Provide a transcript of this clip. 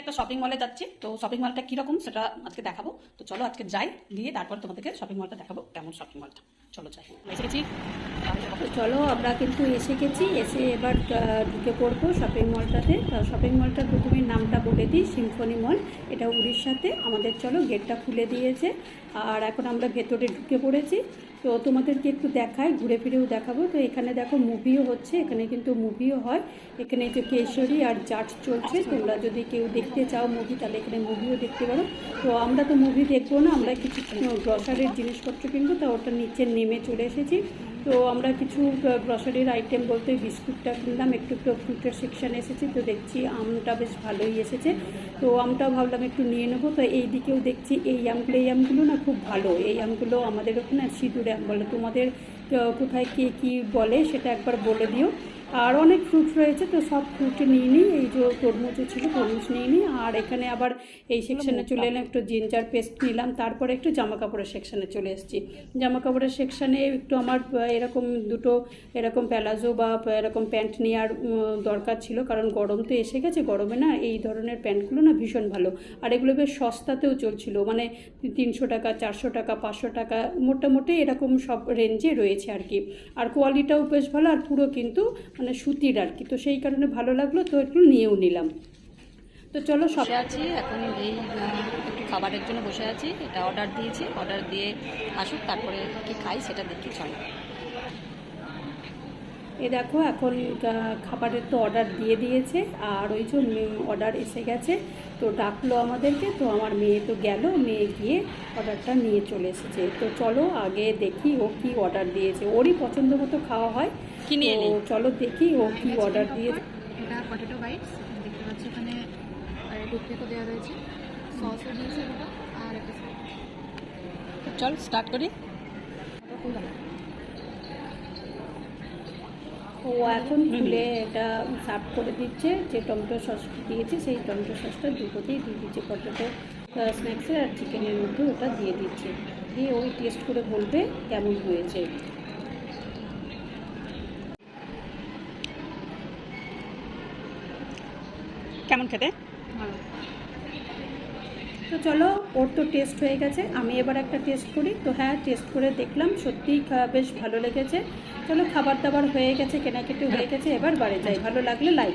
একটা শপিং মলে যাচ্ছি, তো শপিং মলটা কিরকম সেটা আজকে দেখাবো। তো চলো আজকে যাই, দিয়ে তারপর তোমাদেরকে শপিং মলটা দেখাবো কেমন শপিং মলটা। চলো যাই, এসে গেছি। তো চলো আমরা কিন্তু এসে গেছি, এসে এবার ঢুকে পড়বো শপিং মলটাতে। শপিং মলটার প্রথমে নামটা বলে দিই, সিম্ফনি মল। এটা উড়িষ্যাতে। আমাদের চলো গেটটা খুলে দিয়েছে আর এখন আমরা ভেতরে ঢুকে পড়েছি। তো তোমাদেরকে একটু দেখাই, ঘুরে ফিরেও দেখাবো। তো এখানে দেখো মুভিও হচ্ছে, এখানে কিন্তু মুভিও হয়। এখানে যে কেশরী আর জাট চলছে, তোমরা যদি কেউ দেখতে চাও মুভি তাহলে এখানে মুভিও দেখতে পারো। তো আমরা তো মুভি দেখবো না, আমরা কিছু গ্রসারির জিনিসপত্র কিনবো, তা ওটা নিচে নেমে চলে এসেছি। তো আমরা কিছু গ্রসারির আইটেম বলতে বিস্কুটটা কিনলাম, একটু ফ্রুটের সেকশানে এসেছি। তো দেখছি আমটা বেশ ভালোই এসেছে, তো আমটা ভাবলাম একটু নিয়ে নেবো। তো এই দিকেও দেখছি এই আমগুলো না খুব ভালো। এই আমগুলো আমাদের ওখানে সিঁদুরে আম বলে, তোমাদের কোথায় কে কী বলে সেটা একবার বলে দিও। আর অনেক ফ্রুট রয়েছে, তো সব ফ্রুট নিয়ে নিই। এই যে তরমুজও ছিল, তরমুজ নিয়ে নিই। আর এখানে আবার এই সেকশানে চলে এলাম, একটু জিঞ্জার পেস্ট নিলাম। তারপরে একটু জামা কাপড়ের সেকশানে চলে এসেছি। জামা কাপড়ের সেকশানে একটু আমার এরকম দুটো এরকম প্যালাজো বা এরকম প্যান্ট নেওয়ার দরকার ছিল, কারণ গরম তো এসে গেছে। গরমে না এই ধরনের প্যান্টগুলো না ভীষণ ভালো, আর এগুলো বেশ সস্তাতেও চলছিল, মানে 300 টাকা, 400 টাকা, 500 টাকা, মোটামুটি এরকম সব রেঞ্জে রয়েছে আর কি। আর কোয়ালিটিটাও বেশ ভালো, আর পুরো কিন্তু মানে সুতির আর কি। তো সেই কারণে ভালো লাগলো, তো একটু নিয়েও নিলাম। তো চলো বসে আছি এখন, এই একটু খাবারের জন্য বসে আছি। এটা অর্ডার দিয়েছি, অর্ডার দিয়ে আসুক, তারপরে কি খাই সেটা দেখি। চলো, এ দেখো এখন খাবারের তো অর্ডার দিয়ে দিয়েছে, আর ওই যে অর্ডার এসে গেছে। তো ডাকলো আমাদেরকে, তো আমার মেয়ে তো গেল, মেয়ে গিয়ে অর্ডারটা নিয়ে চলে এসেছে। তো চলো আগে দেখি ও কি অর্ডার দিয়েছে, ওরই পছন্দ মতো খাওয়া হয়। তো চলো দেখি ও কি অর্ডার দিয়েছে। এটা পটেটো বাইটস দেখতে পাচ্ছি, এখানে আর টুথপেকও দেওয়া রয়েছে, সসও দিয়েছে ওটা, আর একটা চল স্টার্ট করি। ও এখন খুলে এটা সার্ভ করে দিচ্ছে। যে টমেটো সস দিয়েছে সেই টমেটো সসটা দুটোতেই দিয়ে দিচ্ছে, পটেটো স্ন্যাক্সের আর চিকেনের মধ্যে ওটা দিয়ে দিচ্ছে। দিয়ে ওই টেস্ট করে বলবে কেমন হয়েছে। কেমন খেতে? ভালো। তো চলো, ওর তো টেস্ট হয়ে গেছে, আমি এবার একটা টেস্ট করি। তো হ্যাঁ, টেস্ট করে দেখলাম সত্যিই বেশ ভালো লেগেছে। চলো, খাবার দাবার হয়ে গেছে, কেনাকাটি হয়ে গেছে, এবার বাড়ি যাই। ভালো লাগলে লাইক